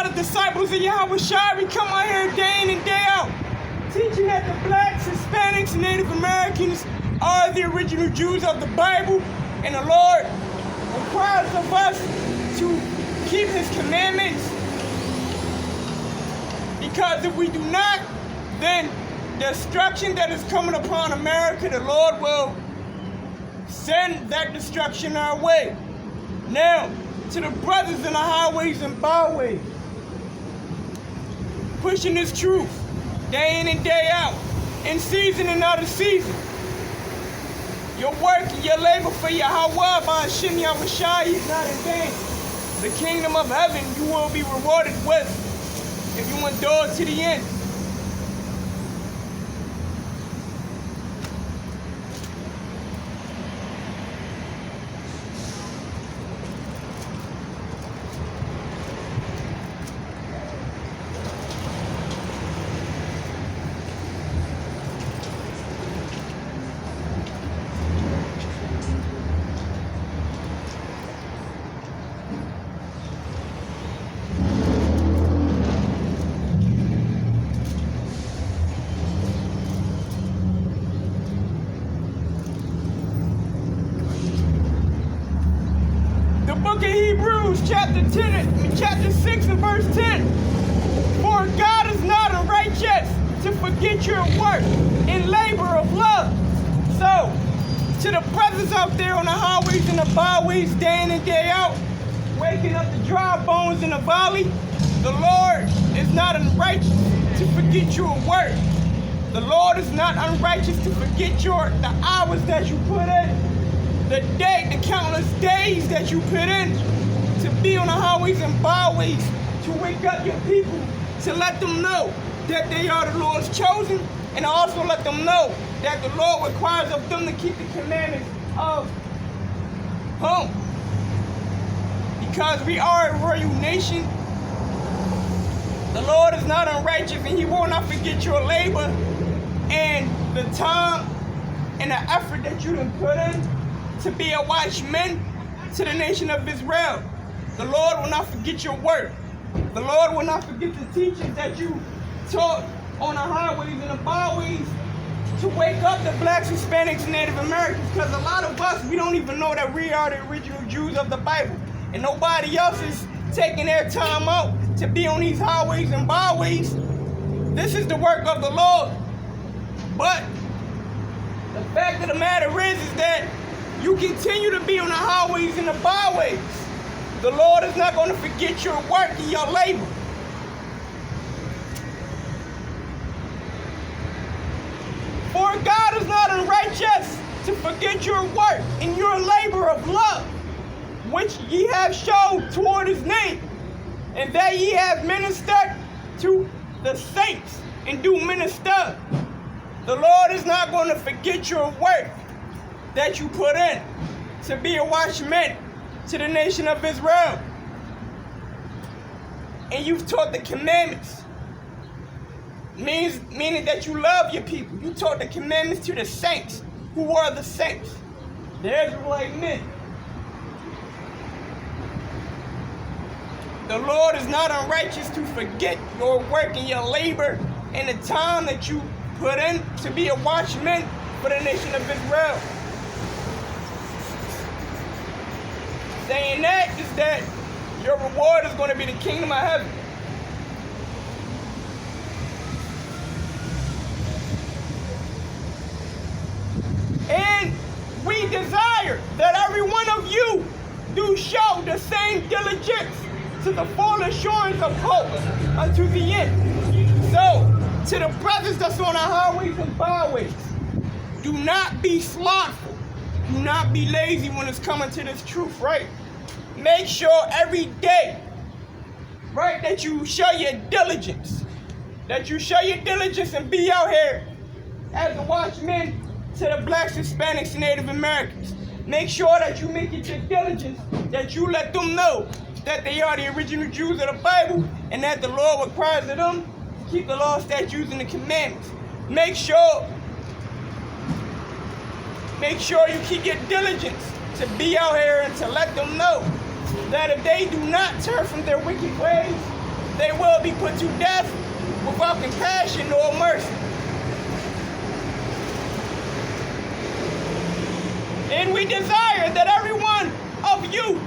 are the disciples of Yahweh Shai. We come out here day in and day out, teaching that the blacks, Hispanics, and Native Americans are the original Jews of the Bible, and the Lord requires of us to keep His commandments. Because if we do not, then the destruction that is coming upon America, the Lord will send that destruction our way. Now, to the brothers in the highways and byways, pushing this truth day in and day out, in season and out of season. Your work and your labor for Yahweh by Hashem Yahweh Shai is not in vain. The kingdom of heaven you will be rewarded with if you endure to the end. Book of Hebrews, chapter 6 and verse 10. For God is not unrighteous to forget your work and labor of love. So, to the brothers out there on the highways and the byways, day in and day out, waking up the dry bones in the valley, the Lord is not unrighteous to forget your work. The Lord is not unrighteous to forget the hours that you put in. The countless days that you put in to be on the highways and byways, to wake up your people, to let them know that they are the Lord's chosen, and also let them know that the Lord requires of them to keep the commandments of Him. Because we are a royal nation, the Lord is not unrighteous, and He will not forget your labor and the time and the effort that you done put in to be a watchman to the nation of Israel. The Lord will not forget your work. The Lord will not forget the teachings that you taught on the highways and the byways to wake up the blacks, Hispanics, and Native Americans. Because a lot of us, we don't even know that we are the original Jews of the Bible. And nobody else is taking their time out to be on these highways and byways. This is the work of the Lord. But the fact of the matter is that you continue to be on the highways and the byways. The Lord is not going to forget your work and your labor. For God is not unrighteous to forget your work and your labor of love, which ye have showed toward His name, and that ye have ministered to the saints and do minister. The Lord is not going to forget your work that you put in to be a watchman to the nation of Israel. And you've taught the commandments. Meaning that you love your people. You taught the commandments to the saints. Who are the saints? The Israelite men. The Lord is not unrighteous to forget your work and your labor and the time that you put in to be a watchman for the nation of Israel. Saying that is that your reward is going to be the kingdom of heaven. And we desire that every one of you do show the same diligence to the full assurance of hope unto the end. So, to the brothers that's on the highways and byways, do not be slothful. Do not be lazy when it's coming to this truth, right? Make sure every day, right, that you show your diligence. That you show your diligence and be out here as a watchman to the blacks, Hispanics, and Native Americans. Make sure that you make it your diligence, that you let them know that they are the original Jews of the Bible and that the Lord requires of them to keep the law, statutes, and the commandments. Make sure you keep your diligence to be out here and to let them know that if they do not turn from their wicked ways, they will be put to death without compassion nor mercy. And we desire that every one of you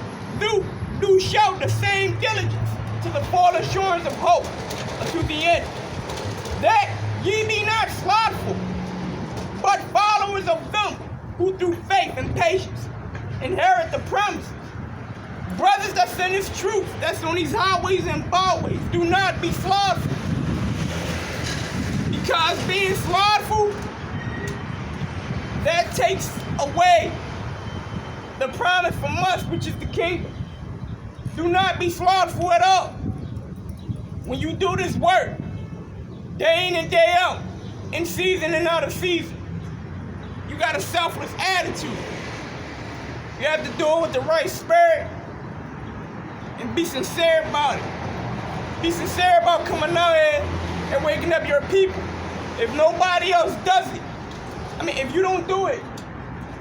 do show the same diligence to the full assurance of hope unto the end, that ye be not slothful, but followers of them who through faith and patience inherit the promises. Brothers that's in this truth, that's on these highways and byways, do not be slothful. Because being slothful, that takes away the promise from us, which is the kingdom. Do not be slothful at all. When you do this work, day in and day out, in season and out of season, you got a selfless attitude. You have to do it with the right spirit and be sincere about it. Be sincere about coming out here and waking up your people. If nobody else does it, if you don't do it,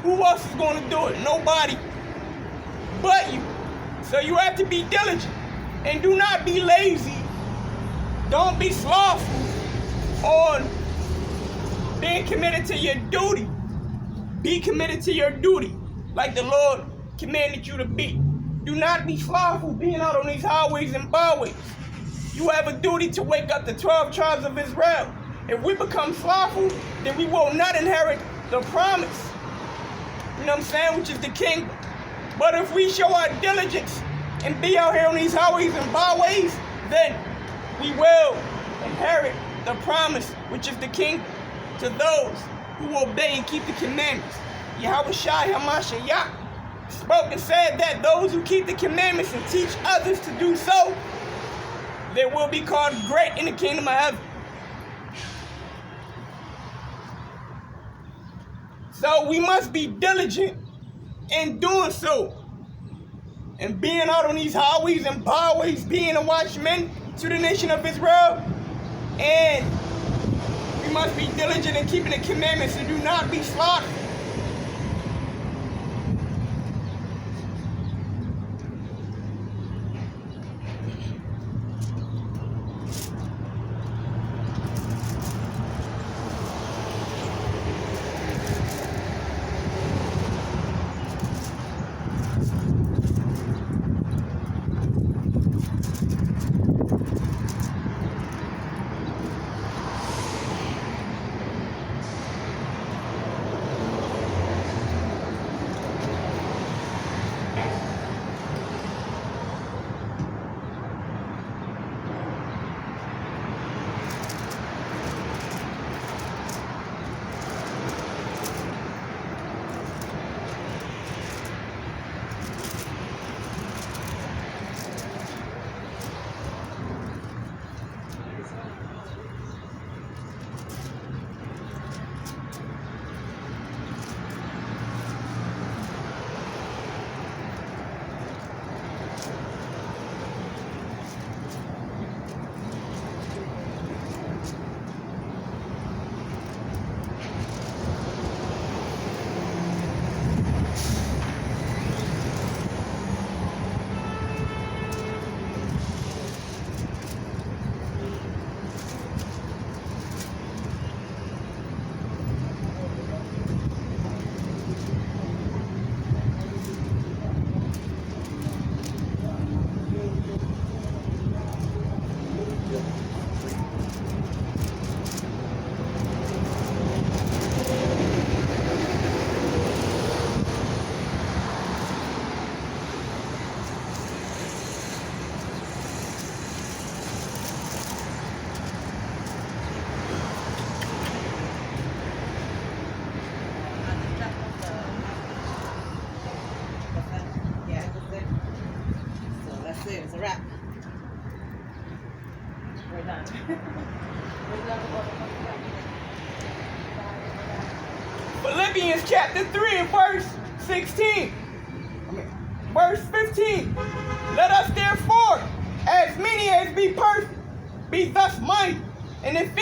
who else is going to do it? Nobody but you. So you have to be diligent and do not be lazy. Don't be slothful on being committed to your duty. Be committed to your duty like the Lord commanded you to be. Do not be slothful being out on these highways and byways. You have a duty to wake up the 12 tribes of Israel. If we become slothful, then we will not inherit the promise. You know what I'm saying? Which is the kingdom. But if we show our diligence and be out here on these highways and byways, then we will inherit the promise, which is the kingdom, to those who obey and keep the commandments. Yahushua HaMashiach spoke and said that those who keep the commandments and teach others to do so, they will be called great in the kingdom of heaven. So we must be diligent in doing so. And being out on these highways and byways, being a watchman to the nation of Israel. And we must be diligent in keeping the commandments and do not be slothful. It's a wrap. We're done. Philippians chapter 3 and verse 16. Verse 15. Let us therefore, as many as be perfect, be thus minded. And if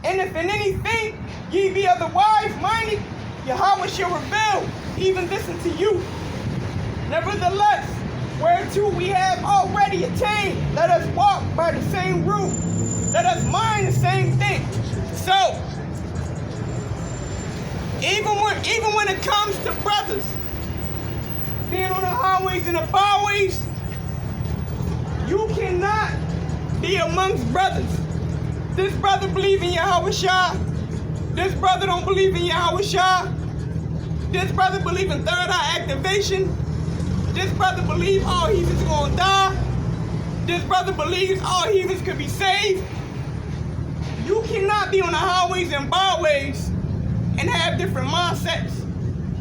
in anything ye be otherwise minded, Yahweh shall reveal even this unto you. Nevertheless, whereto we have already attained. Let us walk by the same rule. Let us mind the same thing. So, even when it comes to brothers being on the highways and the byways, you cannot be amongst brothers. This brother believe in Yahweh Shah. This brother don't believe in Yahweh Shah. This brother believe in third eye activation. This brother believes all heathens are gonna die. This brother believes all heathens could be saved. You cannot be on the highways and byways and have different mindsets.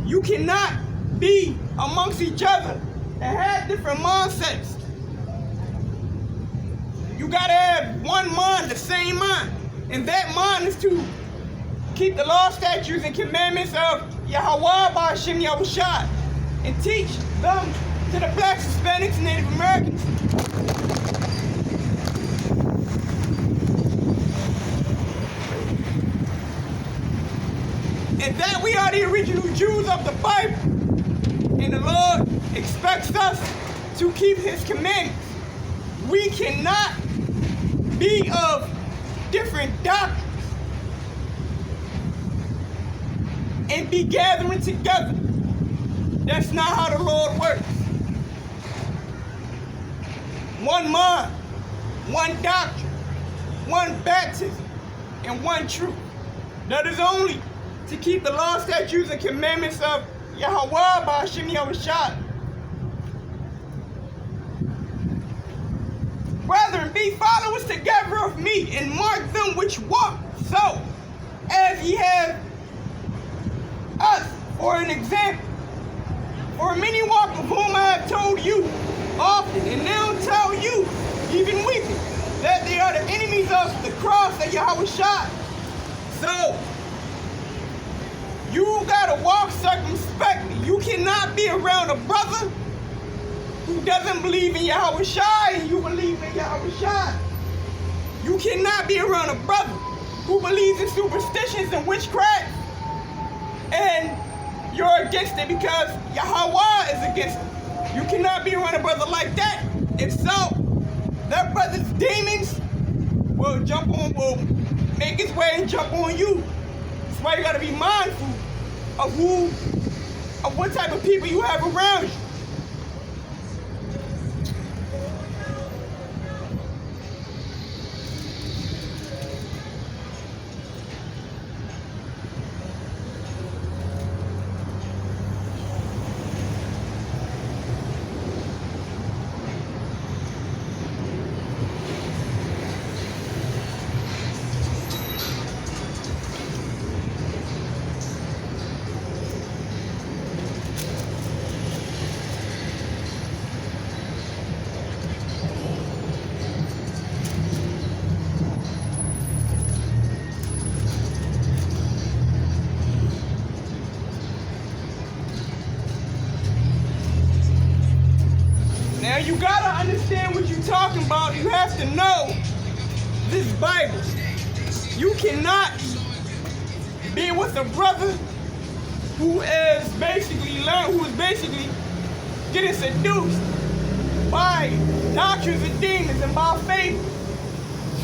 You cannot be amongst each other and have different mindsets. You gotta have one mind, the same mind. And that mind is to keep the law, statutes, and commandments of Yahweh Ba'Shem Yahushua and teach them to the blacks, Hispanics, and Native Americans. And that we are the original Jews of the Bible. And the Lord expects us to keep his commandments. We cannot be of different doctrines and be gathering together. That's not how the Lord works. One mind, one doctrine, one baptism, and one truth. That is only to keep the law, statutes, and commandments of Yahweh Ba'Shem Yahushua. Brethren, be followers together of me, and mark them which walk so, as ye have us for an example. For many walk of whom I have told you often, and now tell you, even weeping, that they are the enemies of the cross of Yahweh Shah. So, you gotta walk circumspectly. You cannot be around a brother who doesn't believe in Yahweh Shah and you believe in Yahweh Shah. You cannot be around a brother who believes in superstitions and witchcraft and you're against it because Yahweh is against it. You cannot be around a brother like that. If so, that brother's demons will make its way and jump on you. That's why you gotta be mindful of what type of people you have around you. Now you gotta understand what you're talking about. You have to know this Bible. You cannot be with a brother who is basically getting seduced by doctrines and demons and by faith.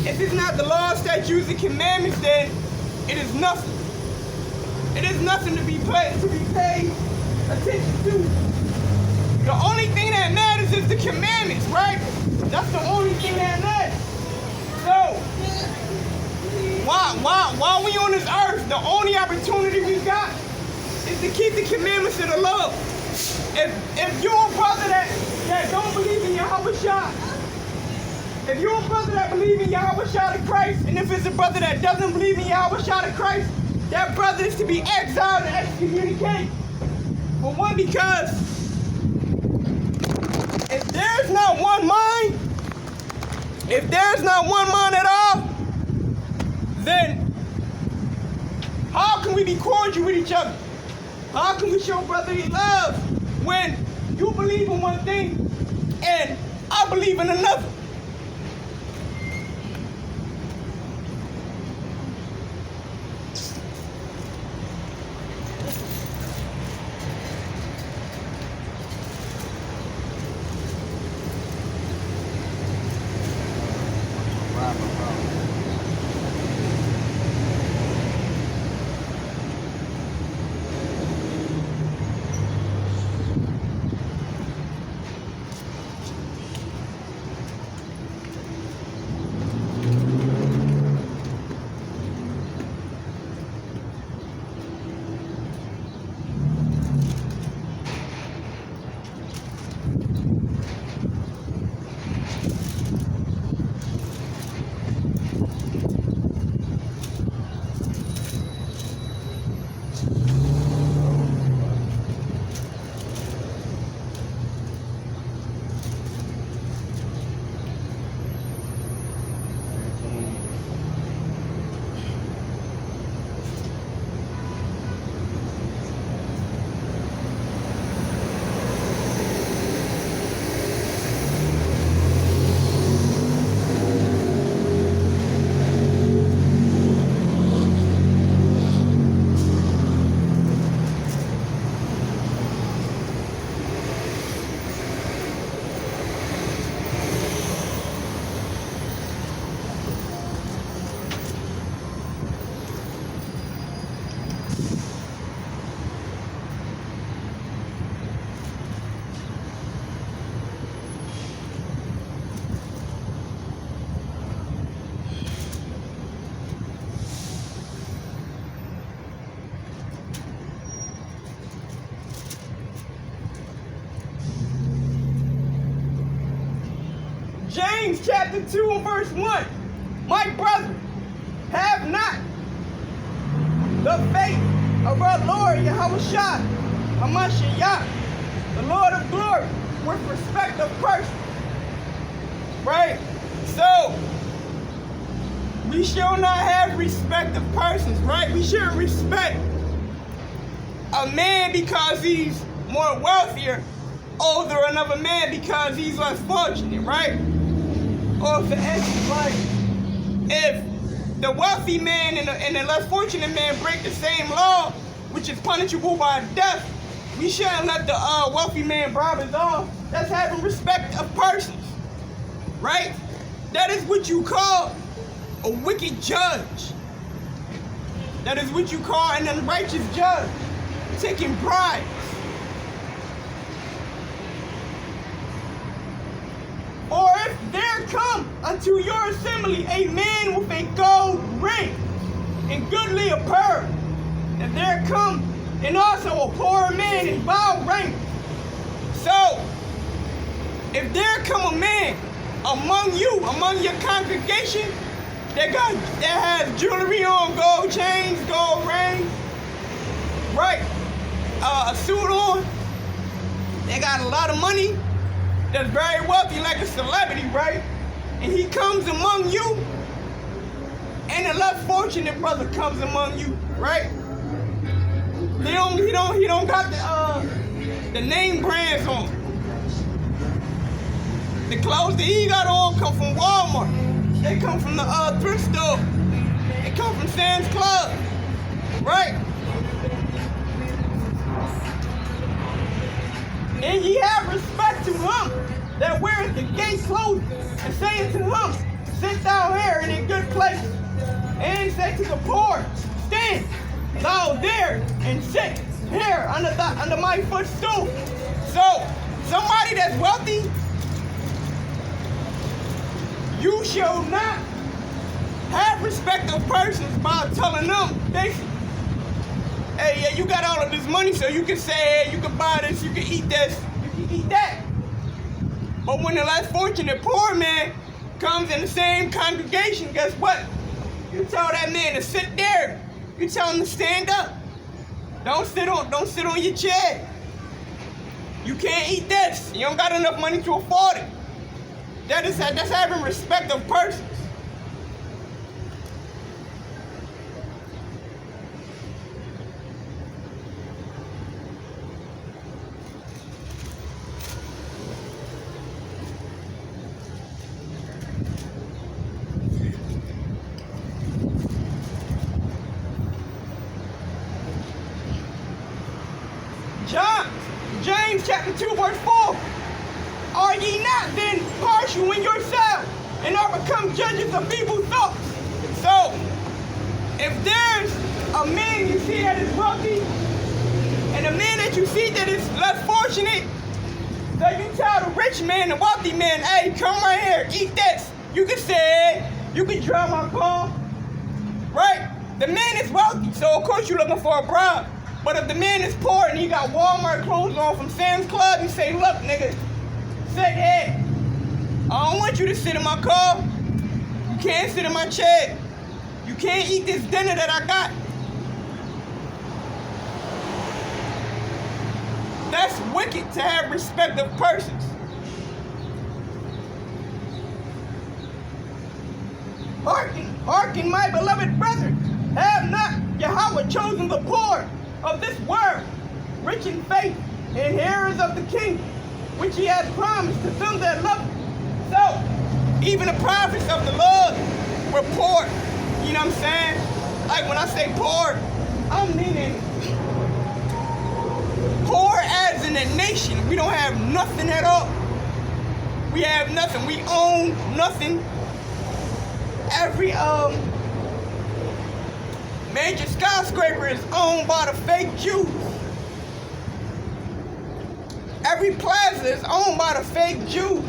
If it's not the law, statutes, and commandments, then it is nothing. It is nothing to be paid attention to. The only thing that matters is the commandments, right? That's the only thing that matters. So, while we on this earth, the only opportunity we got is to keep the commandments of the Lord. If you're a brother that don't believe in Yahweh Shah, if you're a brother that believes in Yahweh Shah the Christ, and if it's a brother that doesn't believe in Yahweh Shah the Christ, that brother is to be exiled and excommunicated. For one, because if there's not one mind at all, then how can we be cordial with each other? How can we show brotherly love when you believe in one thing and I believe in another? James chapter 2 and verse 1. My brother, have not the faith of our Lord Yahushua HaMashiach, the Lord of glory, with respect of person. Right? So, we shall not have respect of persons, right? We shouldn't respect a man because he's more wealthier over another man because he's less fortunate, right? Or for instance, like, if the wealthy man and the less fortunate man break the same law, which is punishable by death, we shouldn't let the wealthy man bribe us off. That's having respect of persons, right? That is what you call a wicked judge. That is what you call an unrighteous judge, taking bribes. Or if there come unto your assembly a man with a gold ring and goodly apparel, and there come and also a poor man in vile raiment. So, if there come a man among you, among your congregation, that has jewelry on, gold chains, gold rings, right? A suit on. They got a lot of money. That's very wealthy, like a celebrity, right? And he comes among you, and a less fortunate brother comes among you, right? He don't got the name brands on. The clothes that he got on come from Walmart. They come from the thrift store. They come from Sam's Club, right? And ye have respect to him that weareth the gate clothes, and saying to him, sit thou here in a good place. And say to the poor, stand thou there and sit here under my footstool. So, somebody that's wealthy, you shall not have respect of persons by telling them, basically, hey, yeah, you got all of this money, so you can say, hey, you can buy this, you can eat this, you can eat that. But when the less fortunate poor man comes in the same congregation, guess what? You tell that man to sit there. You tell him to stand up. Don't sit on your chair. You can't eat this. You don't got enough money to afford it. That's having respect of persons. James chapter 2 verse 4. Are ye not then partial in yourselves, and are become judges of people's thoughts? So, if there's a man you see that is wealthy, and a man that you see that is less fortunate, so you tell the rich man, the wealthy man, hey, come right here, eat this. You can say, you can drive my car, right? The man is wealthy, so of course you're looking for a bribe. But if the man is poor and he got Walmart clothes on from Sam's Club, you say, look, nigga, sit here. I don't want you to sit in my car. You can't sit in my chair. You can't eat this dinner that I got. That's wicked to have respect of persons. Hearken, my beloved brethren. Have not Yahweh chosen the poor of this world, rich in faith, and heirs of the kingdom, which he has promised to them that love him. So, even the prophets of the Lord were poor. You know what I'm saying? Like when I say poor, I'm meaning poor as in a nation. We don't have nothing at all. We have nothing. We own nothing. Every major skyscraper is owned by the fake Jews. Every plaza is owned by the fake Jews.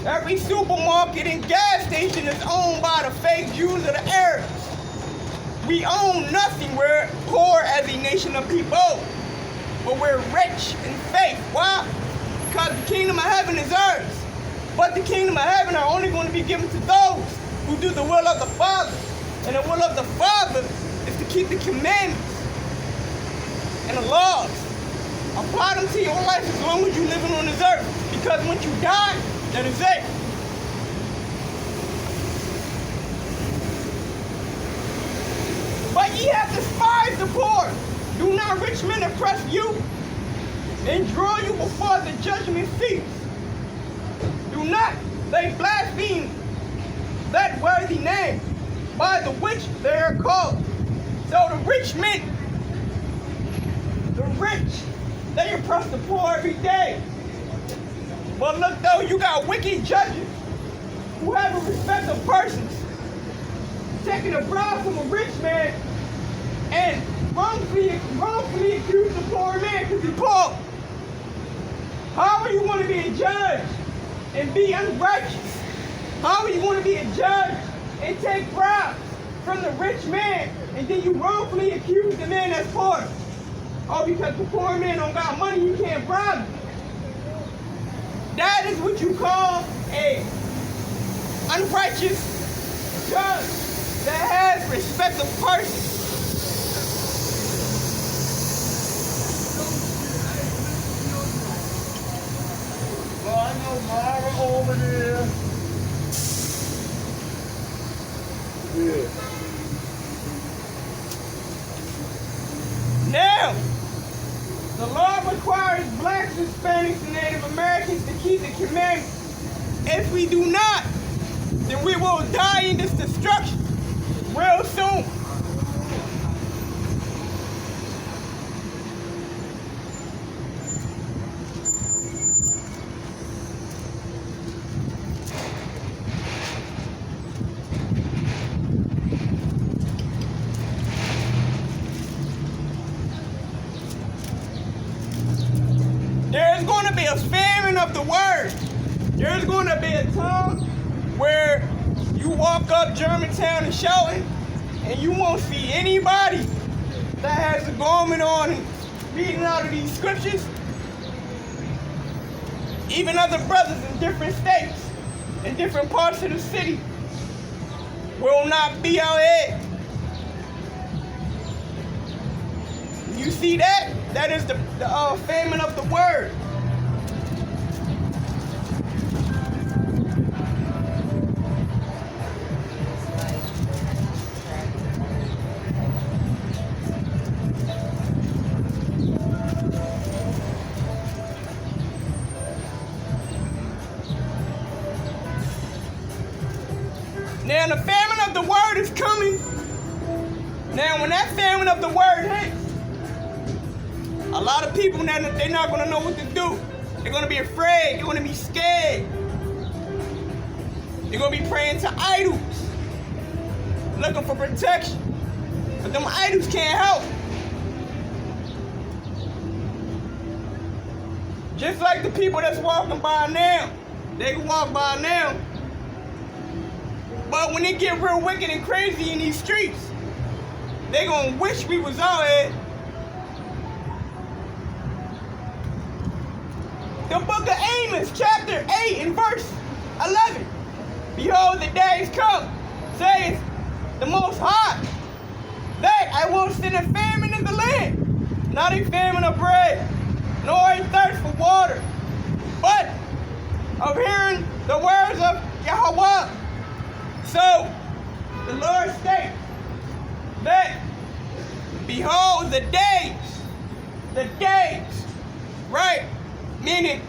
Every supermarket and gas station is owned by the fake Jews or the Arabs. We own nothing. We're poor as a nation of people. But we're rich in faith. Why? Because the kingdom of heaven is ours. But the kingdom of heaven are only going to be given to those who do the will of the Father. And the will of the Father is to keep the commandments and the laws. Apply them to your life as long as you're living on this earth. Because once you die, that is it. But ye have despised the poor. Do not rich men oppress you and draw you before the judgment seat? Do not they blaspheme that worthy name by the which they are called. So the rich men, the rich, they oppress the poor every day. But look though, you got wicked judges who have a respect of persons, taking a bribe from a rich man and wrongfully accuse the poor man because he's poor. How are you going to be a judge and be unrighteous? How are you going to be a judge and take bribes from the rich man and then you wrongfully accuse the man that's poor? Oh, because the poor man don't got money, you can't bribe him. That is what you call a unrighteous judge that has respect of persons. Well, I know Mara over there. Yeah. Now, the law requires blacks, Hispanics, and Native Americans to keep the commandments. If we do not, then we will die in this destruction real soon. There's going to be a famine of the word. There's going to be a time where you walk up Germantown and shouting, and you won't see anybody that has a garment on and reading out of these scriptures. Even other brothers in different states, in different parts of the city, will not be out here. You see that? That is the famine of the word. Now the famine of the word is coming. Now when that famine of the word hits, a lot of people, they're not going to know what to do. They're going to be afraid. They're going to be scared. They're going to be praying to idols, looking for protection. But them idols can't help. Just like the people that's walking by now. They can walk by now. But when they get real wicked and crazy in these streets, they're going to wish we was out here. The book of Amos, chapter 8 and verse 11. Behold, the days come, says the Most High, that I will send a famine in the land, not a famine of bread, nor a thirst for water, but of hearing the words of Yahweh. So, the Lord states that, behold, the days, right? Meaning,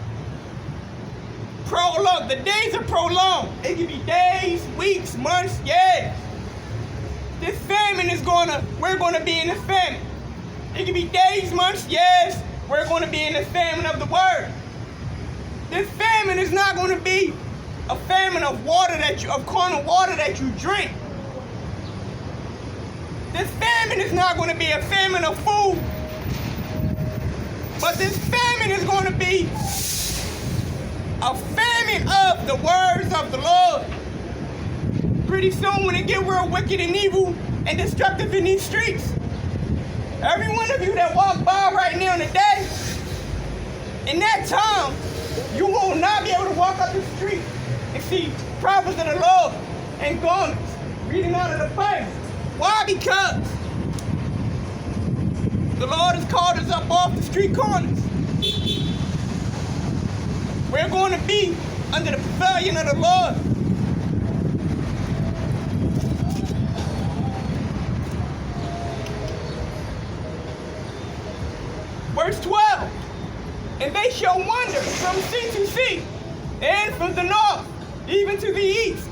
prolonged. The days are prolonged. It can be days, weeks, months, years. This famine we're going to be in the famine. It can be days, months, years. We're going to be in the famine of the word. This famine is not going to be a famine of water of carnal water that you drink. This famine is not going to be a famine of food. But this famine is going to be a famine of the words of the Lord. Pretty soon when it get real wicked and evil and destructive in these streets, every one of you that walk by right now today, in that time, You will not be able to walk up the street and see prophets of the Lord and garments reading out of the Bible. Why? Because the Lord has called us up off the street corners. We're going to be under the pavilion of the Lord. Verse 12. And they shall wander from sea to sea, and from the north even to the east.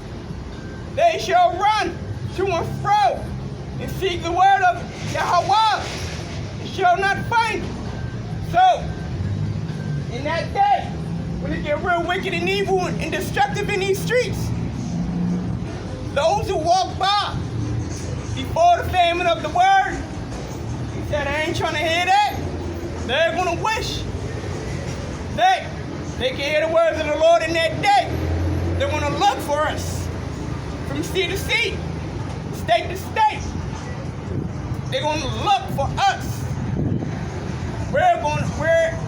They shall run to and fro, and seek the word of Yahweh, and shall not find it. So, in that day, when it get real wicked and evil and destructive in these streets, those who walk by before the famine of the word, he said, I ain't trying to hear that. They're going to wish they can hear the words of the Lord in that day. They're going to look for us from sea to sea, state to state. They're going to look for us. We're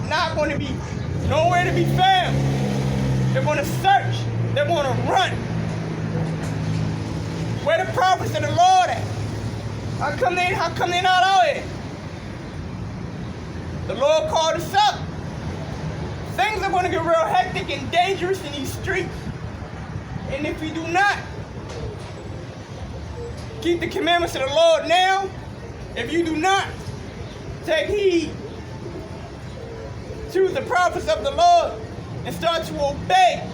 not going to be nowhere to be found. They're going to search. They're going to run. Where the prophets of the Lord at? How come they not out here? The Lord called us up. Things are going to get real hectic and dangerous in these streets. And if we do not keep the commandments of the Lord now, if you do not take heed to the prophets of the Lord and start to obey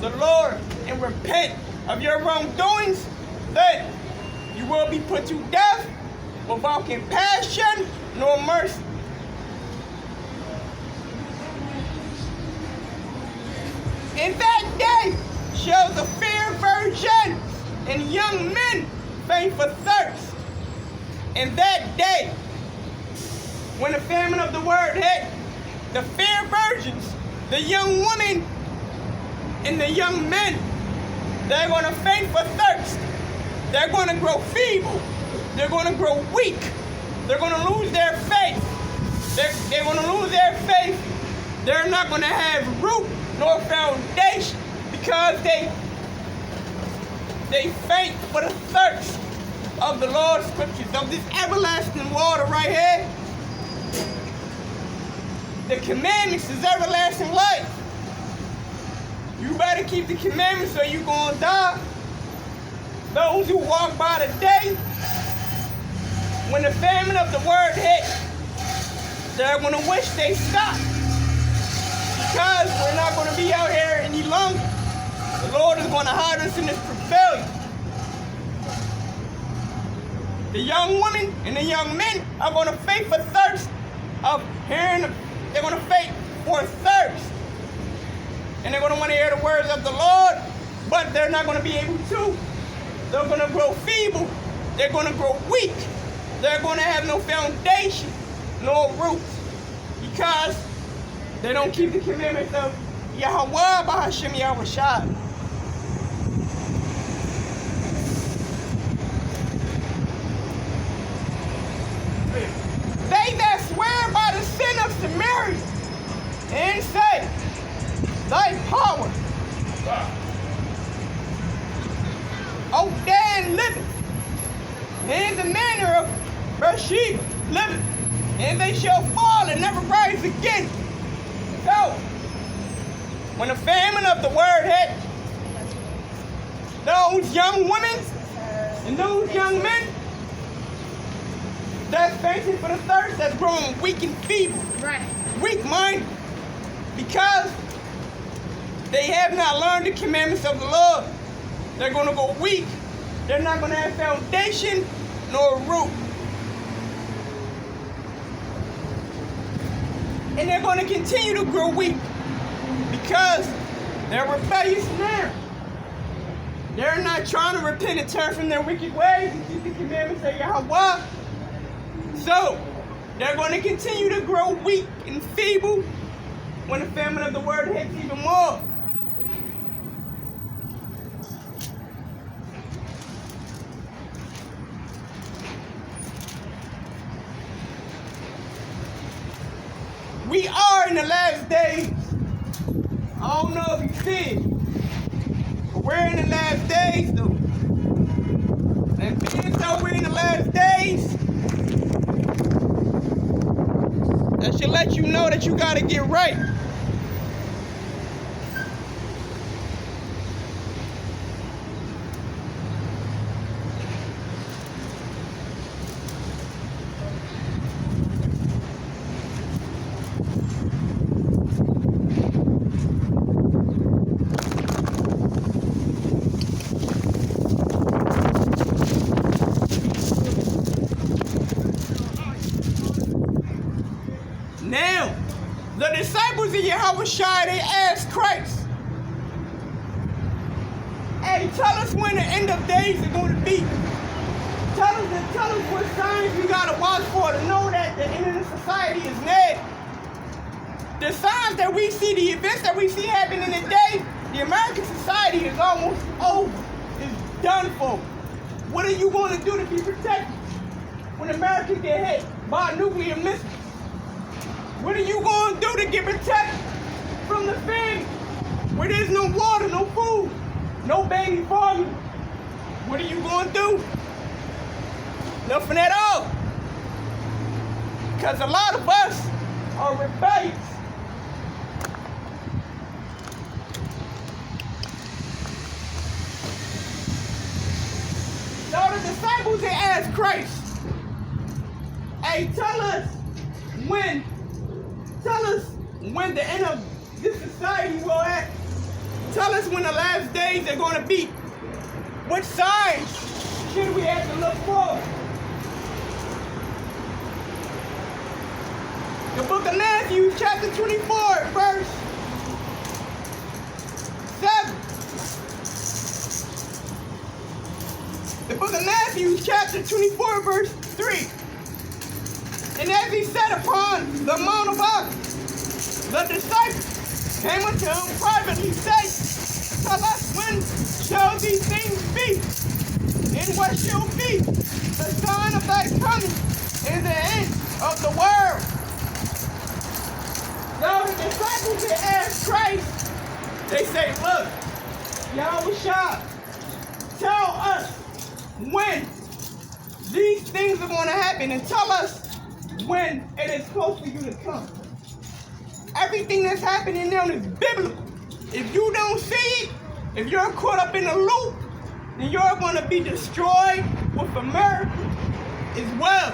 the Lord and repent of your wrongdoings, then you will be put to death without compassion nor mercy. In that day shall the fair virgins and young men faint for thirst. In that day, when the famine of the word hit, the fair virgins, the young women, and the young men, they're going to faint for thirst. They're going to grow feeble. They're going to grow weak. They're going to lose their faith. They're going to lose their faith. They're not going to have root nor foundation because they faint for the thirst of the Lord's scriptures, of this everlasting water right here. The commandments is everlasting life. You better keep the commandments or you're going to die. Those who walk by the day, when the famine of the word hit, they're going to wish they stopped. Because we're not going to be out here any longer. The Lord is going to hide us in this pavilion. The young women and the young men are going to faint for thirst of hearing. They're going to faint for thirst. And they're going to want to hear the words of the Lord, but they're not going to be able to. They're going to grow feeble. They're going to grow weak. They're going to have no foundation, no roots, because they don't keep the commandments of Yahweh Bahashem Yahushua. They that swear by the sin of Samaria and say, thy power, O Dan liveth, and the manner of Beersheba liveth, and they shall fall and never rise again. So, when the famine of the word hit, those young women and those young men that's fainting for the thirst, that's growing weak and feeble, right, weak-minded, because they have not learned the commandments of the Lord. They're going to go weak. They're not going to have foundation nor root. And they're going to continue to grow weak because they're rebellious now. They're not trying to repent and turn from their wicked ways and keep the commandments of Yahweh. So, they're going to continue to grow weak and feeble when the famine of the word hits even more. We are in the last days. I don't know if you see it, but we're in the last days though. And being though we're in the last days, that should let you know that you gotta get right. Now, the disciples of Yahushua, they asked Christ, hey, tell us when the end of days are going to be. Tell us what signs we got to watch for to know that the end of the society is near. The signs that we see, the events that we see happening today, the American society is almost over. It's done for. What are you going to do to be protected when America get hit by a nuclear missile? What are you going to do to get protected from the famine where there's no water, no food, no baby formula? What are you going to do? Nothing at all. Because a lot of us are rebellious. So the disciples, they asked Christ, hey, tell us when the end of this society will happen. Tell us when the last days are going to be. What signs should we have to look for? The book of Matthew, chapter 24, verse 7. The book of Matthew, chapter 24, verse 3. And as he sat upon the Mount of Olives, the disciples came unto him privately, saying, tell us when shall these things be, and what shall be the sign of thy coming and the end of the world. So the disciples, they asked Christ, they say, look, Yahushua, tell us when these things are going to happen, and tell us when it is close for you to come. Everything that's happening now is biblical. If you don't see it, if you're caught up in a loop, then you're going to be destroyed with America as well.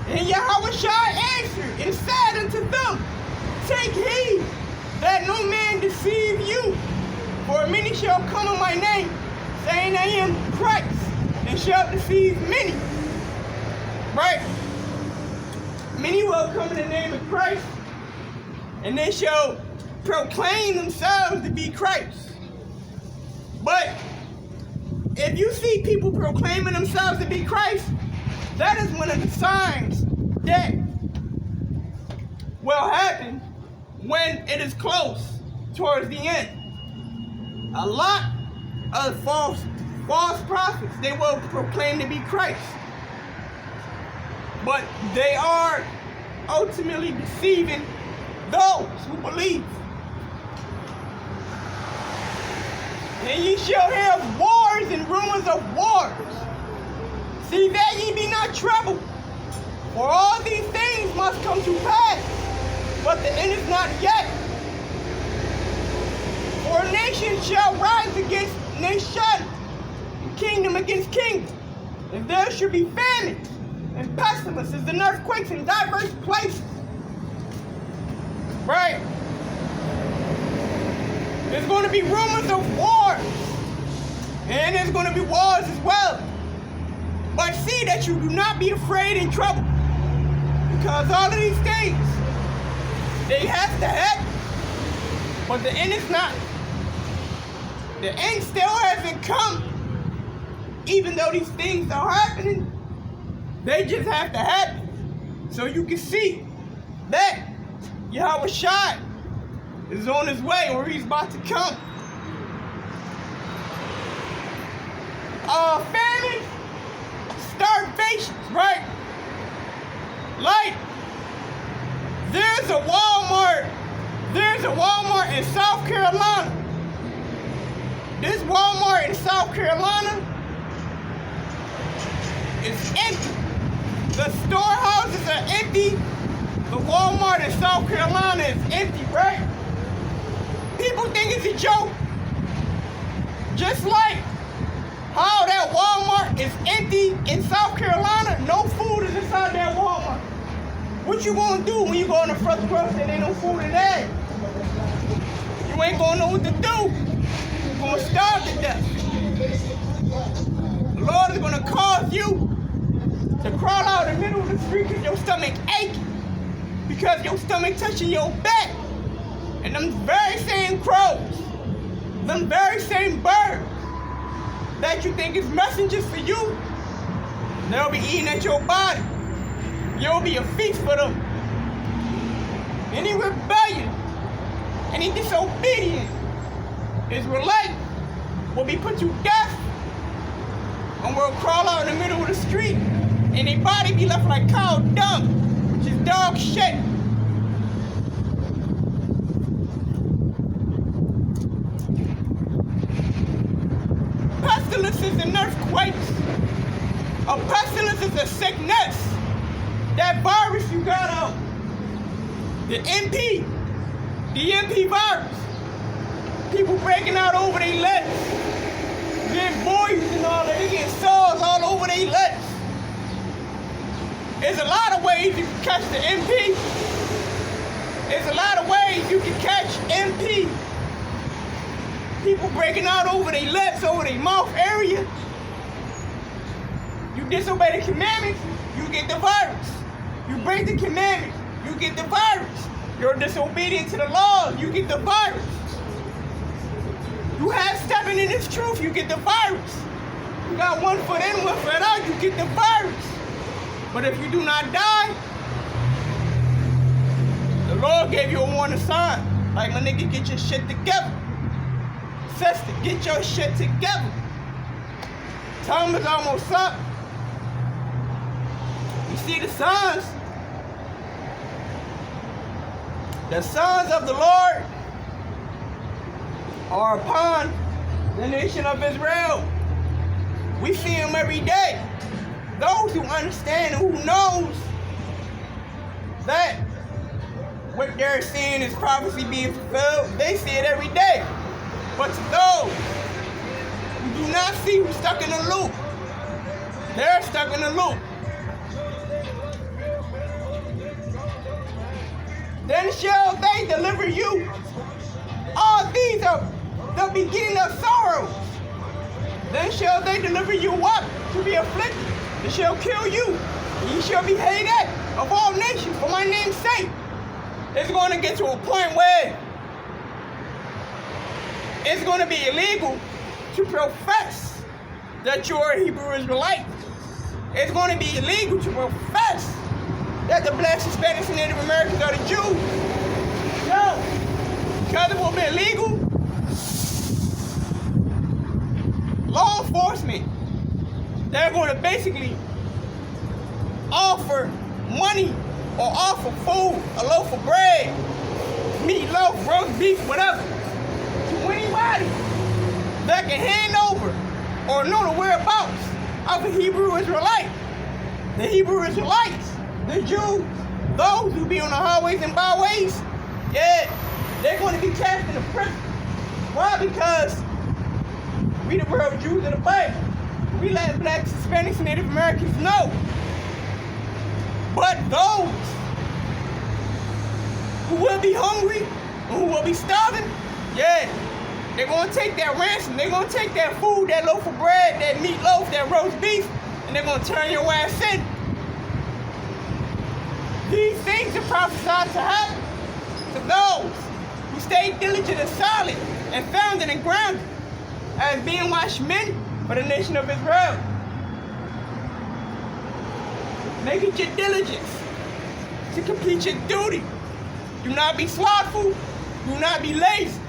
And Yahushua answered and said unto them, take heed that no man deceive you, for many shall come in my name, saying I am Christ, and shall deceive many. Right? Many will come in the name of Christ, and they shall proclaim themselves to be Christ. But if you see people proclaiming themselves to be Christ, that is one of the signs that will happen when it is close towards the end. A lot of false prophets, they will proclaim to be Christ, but they are ultimately deceiving those who believe. And ye shall have wars and rumors of wars. See that ye be not troubled, for all these things must come to pass, but the end is not yet. For nation shall rise against nation, and kingdom against kingdom, and there shall be famines and pestilences and earthquakes in diverse places. Right? There's going to be rumors of wars, and there's going to be wars as well. But see that you do not be afraid and troubled, because all of these things, they have to happen, but the end is not. The end still hasn't come. Even though these things are happening, they just have to happen. So you can see that Yahushua is on his way, or he's about to come. Famine, starvations, right? Like Walmart in South Carolina. This Walmart in South Carolina is empty. The storehouses are empty. The Walmart in South Carolina is empty, right? People think it's a joke. Just like how that Walmart is empty in South Carolina, no food is inside that Walmart. What you gonna do when you go in the first grocery and ain't no food in there? You ain't gonna know what to do. You're gonna starve to death. The Lord is gonna cause you to crawl out in the middle of the street because your stomach aching, because your stomach touching your back. And them very same crows, them very same birds that you think is messengers for you, they'll be eating at your body. You'll be a feast for them. Any rebellion, any disobedient Israelite will be put to death and will crawl out in the middle of the street and their body be left like cow dung, which is dog shit. Pestilences and earthquakes. A pestilence is a sickness. That virus you got the MP virus. People breaking out over their legs, getting boils and all that. They getting sores all over their legs. There's a lot of ways you can catch the MP. There's a lot of ways you can catch MP. People breaking out over their lips, over their mouth area. You disobey the commandments, you get the virus. You break the commandments, you get the virus. You're disobedient to the law, you get the virus. You have stepping in this truth, you get the virus. You got one foot in, one foot out, you get the virus. But if you do not die, the Lord gave you a warning sign. Like, my nigga, get your shit together. Sister, get your shit together. Time is almost up. You see the signs? The sons of the Lord are upon the nation of Israel. We see them every day. Those who understand and who knows that what they're seeing is prophecy being fulfilled, they see it every day. But to those who do not see, who's stuck in a loop, they're stuck in a loop. Then shall they deliver you. All these are the beginning of sorrows. Then shall they deliver you up to be afflicted. They shall kill you. Ye shall be hated of all nations for my name's sake. It's going to get to a point where it's going to be illegal to profess that you're a Hebrew Israelite. It's going to be illegal to profess that the blacks, Hispanics, and Native Americans are the Jews. No. Because it will be illegal, law enforcement, they're going to basically offer money or offer food, a loaf of bread, meatloaf, roast beef, whatever, to anybody that can hand over or know the whereabouts of a Hebrew Israelite. The Hebrew Israelites, the Jews, those who be on the highways and byways, yeah, they're going to be cast into prison. Why? Because we the real Jews of the Bible. We let blacks, Hispanics, and Native Americans know. But those who will be hungry and who will be starving, yeah, they're going to take that ransom. They're going to take that food, that loaf of bread, that meatloaf, that roast beef, and they're going to turn your ass in. These things are prophesied to happen to those who stay diligent and solid and founded and grounded as being watchmen for the nation of Israel. Make it your diligence to complete your duty. Do not be slothful. Do not be lazy.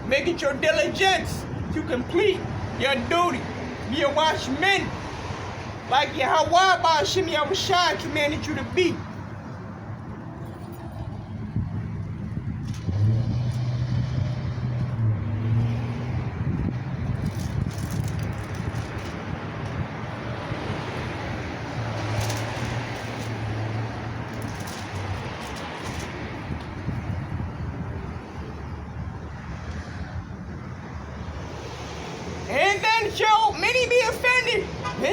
Make it your diligence to complete your duty. Be a watchman like Yahweh Ba'ashem Yahushua commanded you to be.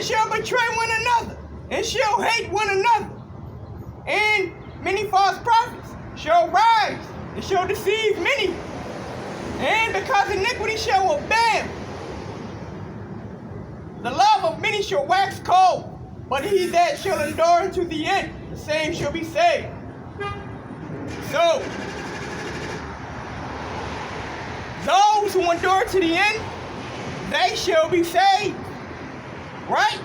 and shall betray one another, and shall hate one another. And many false prophets shall rise, and shall deceive many. And because iniquity shall abound, the love of many shall wax cold. But he that shall endure unto the end, the same shall be saved. So, those who endure to the end, they shall be saved. Right?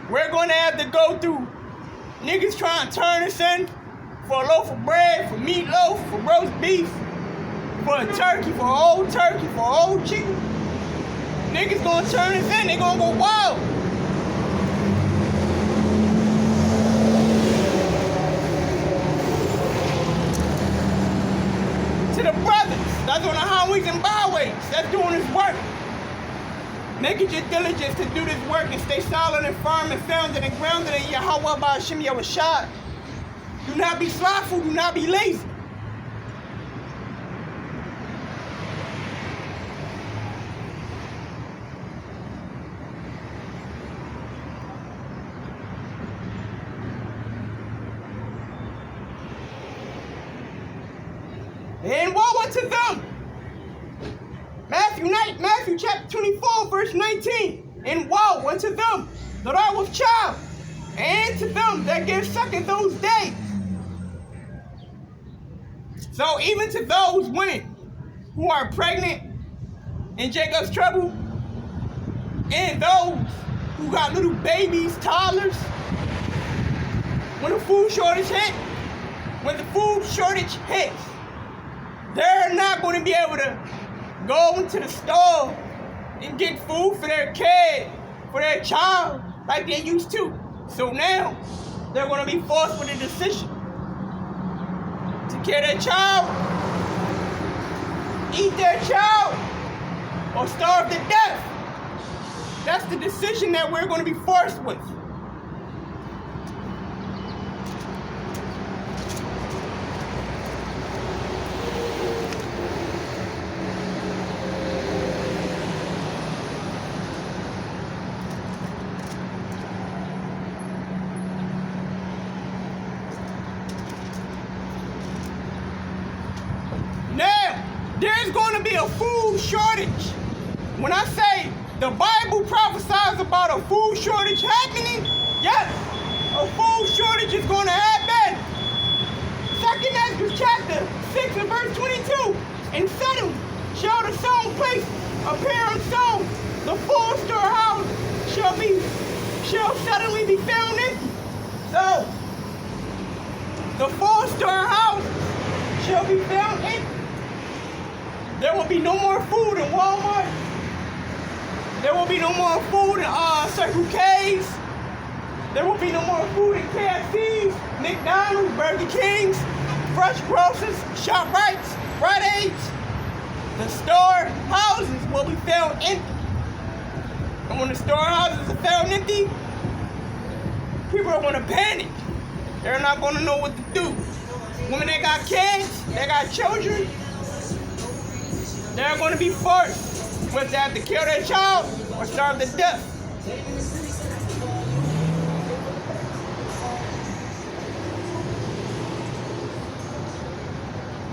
We're going to have to go through niggas trying to turn us in for a loaf of bread, for meatloaf, for roast beef, for a turkey, for an old turkey, for an old chicken. Niggas going to turn us in. They going to go wild. To the brothers that's on the highways and byways that's doing this work, make it your diligence to do this work and stay solid and firm and founded and grounded in Yahweh Ba'ashem Yahushua. Do not be slothful, do not be lazy. And woe unto them. Matthew chapter 24, verse 19. And woe unto them that are with child, and to them that give suck in those days. So even to those women who are pregnant in Jacob's trouble, and those who got little babies, toddlers, when the food shortage hits, they're not going to be able to go into the store and get food for their kid, for their child, like they used to. So now, they're going to be forced with a decision to kill their child, eat their child, or starve to death. That's the decision that we're going to be forced with. There's going to be a food shortage. When I say the Bible prophesies about a food shortage happening, yes, a food shortage is going to happen. 2 Ezra chapter 6 and verse 22. And suddenly shall the sown place appear unsown. The full storehouse shall suddenly be found empty. So, the full storehouse shall be found empty. There will be no more food in Walmart. There will be no more food in Circle K's. There will be no more food in KFC's, McDonald's, Burger King's, Fresh Grocers, ShopRites, Rite Aids. The storehouses will be found empty. And when the storehouses are found empty, people are going to panic. They're not going to know what to do. Women that got kids, they got children, they're going to be forced whether they have to kill their child or starve to death.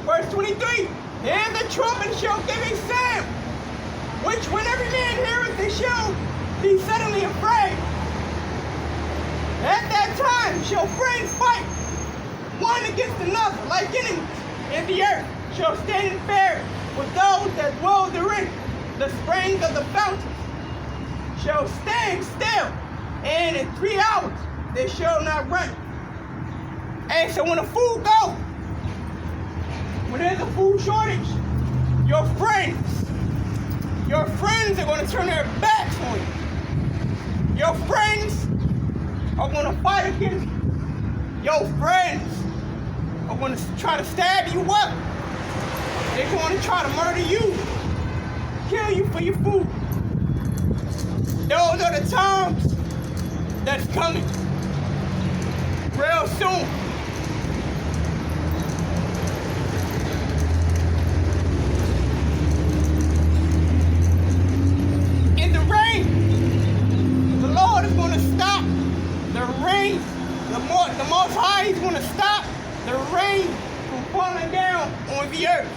Verse 23, and the trumpet shall give a sound, which when every man heareth, they shall be suddenly afraid. At that time shall friends fight one against another like enemies, and the earth shall stand in fear with those that dwell therein. The springs of the fountains shall stand still, and in 3 hours they shall not run. And so when the food goes, when there's a food shortage, your friends are going to turn their backs on you. Your friends are going to fight against you. Your friends are going to try to stab you up. They're going to try to murder you, kill you for your food. Those are the times that's coming real soon. In the rain, the Lord is going to Most High is going to stop the rain from falling down on the earth.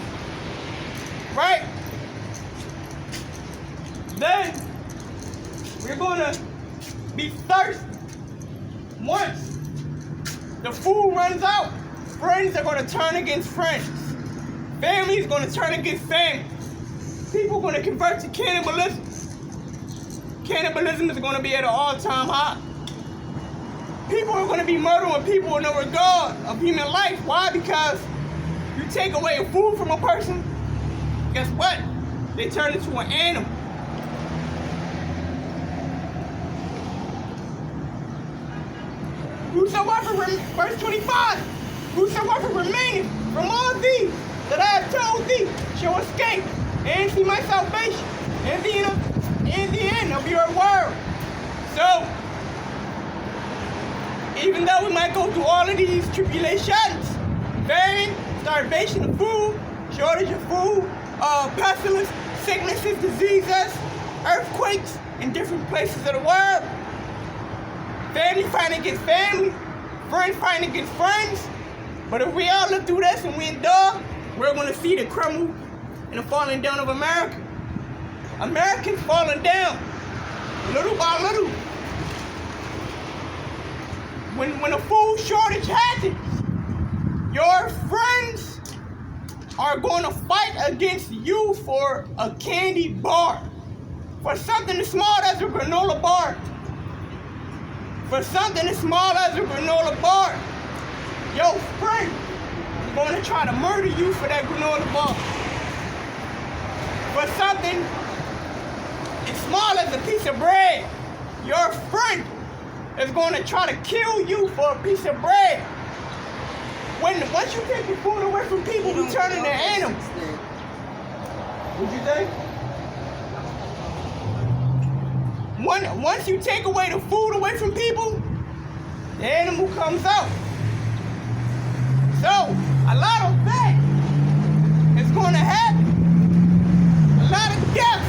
Right? Then we're going to be thirsty. Once the food runs out, friends are going to turn against friends. Family is going to turn against family. People are going to convert to cannibalism. Cannibalism is going to be at an all-time high. People are going to be murdering people in no regard of human life. Why? Because you take away food from a person, guess what? They turn into an animal. Whosoever, verse 25, whosoever remaineth from all these that I have told thee shall escape and see my salvation in the end of your world. So, even though we might go through all of these tribulations, famine, starvation of food, shortage of food, pestilence, sicknesses, diseases, earthquakes in different places of the world, family fighting against family, friends fighting against friends. But if we all look through this and we endure, we're going to see the crumble and the falling down of America. Americans falling down, little by little. When a food shortage happens, your friends are going to fight against you for a candy bar, for something as small as a granola bar. For something as small as a granola bar, your friend is going to try to murder you for that granola bar. For something as small as a piece of bread, your friend is going to try to kill you for a piece of bread. Once you take your food away from people, you turn into animals. What'd you say? Once you take away the food away from people, the animal comes out. So, a lot of that is going to happen. A lot of death,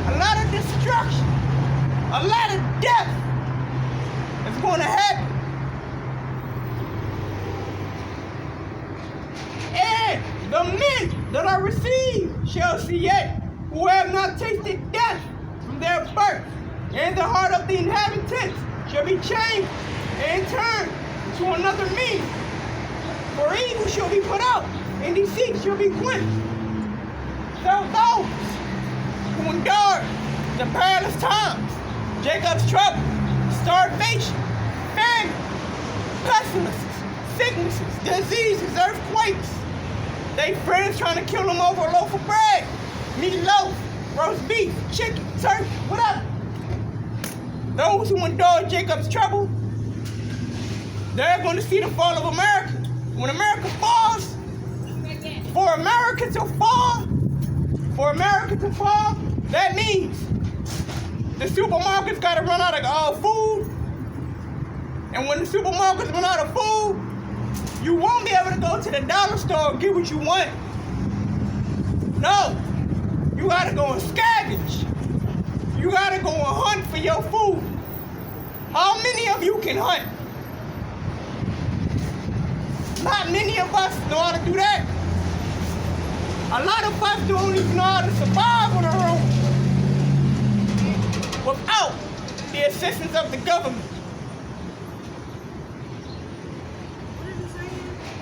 a lot of destruction, a lot of death is going to happen. And the men that are received shall see yet, who have not tasted death from their birth. And the heart of the inhabitants shall be changed and turned to another meaning. For evil shall be put out, and deceit shall be quenched. So those who endure the perilous times, Jacob's trouble, starvation, famine, pestilences, sicknesses, diseases, earthquakes, they friends trying to kill them over a loaf of bread, meatloaf, roast beef, chicken, turkey, whatever. Those who endure Jacob's trouble, they're going to see the fall of America. When America falls, for America to fall, that means the supermarkets got to run out of food. And when the supermarkets run out of food, you won't be able to go to the dollar store and get what you want. No, you got to go and scavenge. You gotta go and hunt for your food. How many of you can hunt? Not many of us know how to do that. A lot of us don't even know how to survive on our own without the assistance of the government.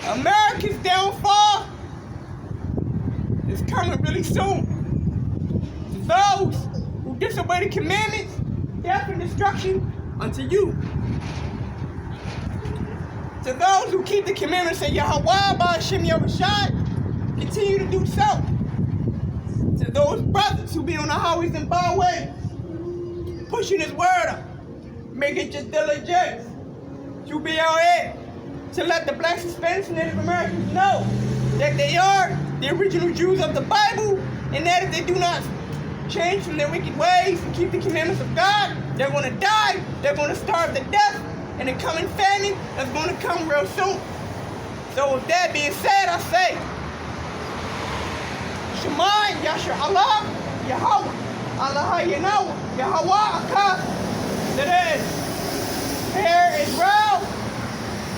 America's downfall is coming really soon. Those who disobey the commandments, death and destruction unto you. To those who keep the commandments of Yahweh, Ba'ashem Yahushai, continue to do so. To those brothers who be on the highways and byways, pushing his word up, making your diligence to be out here, to let the blacks, Hispanics, and Native Americans know that they are the original Jews of the Bible, and that if they do not change from their wicked ways and keep the commandments of God, they're going to die, they're going to starve to death, and the coming famine is going to come real soon. So with that being said, I say, Shema, Yasher Allah, Yahweh, Allah, Yahweh, Akkad, that is, Hair Israel,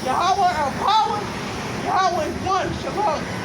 Yahweh of power. Yahweh is one. Shalom.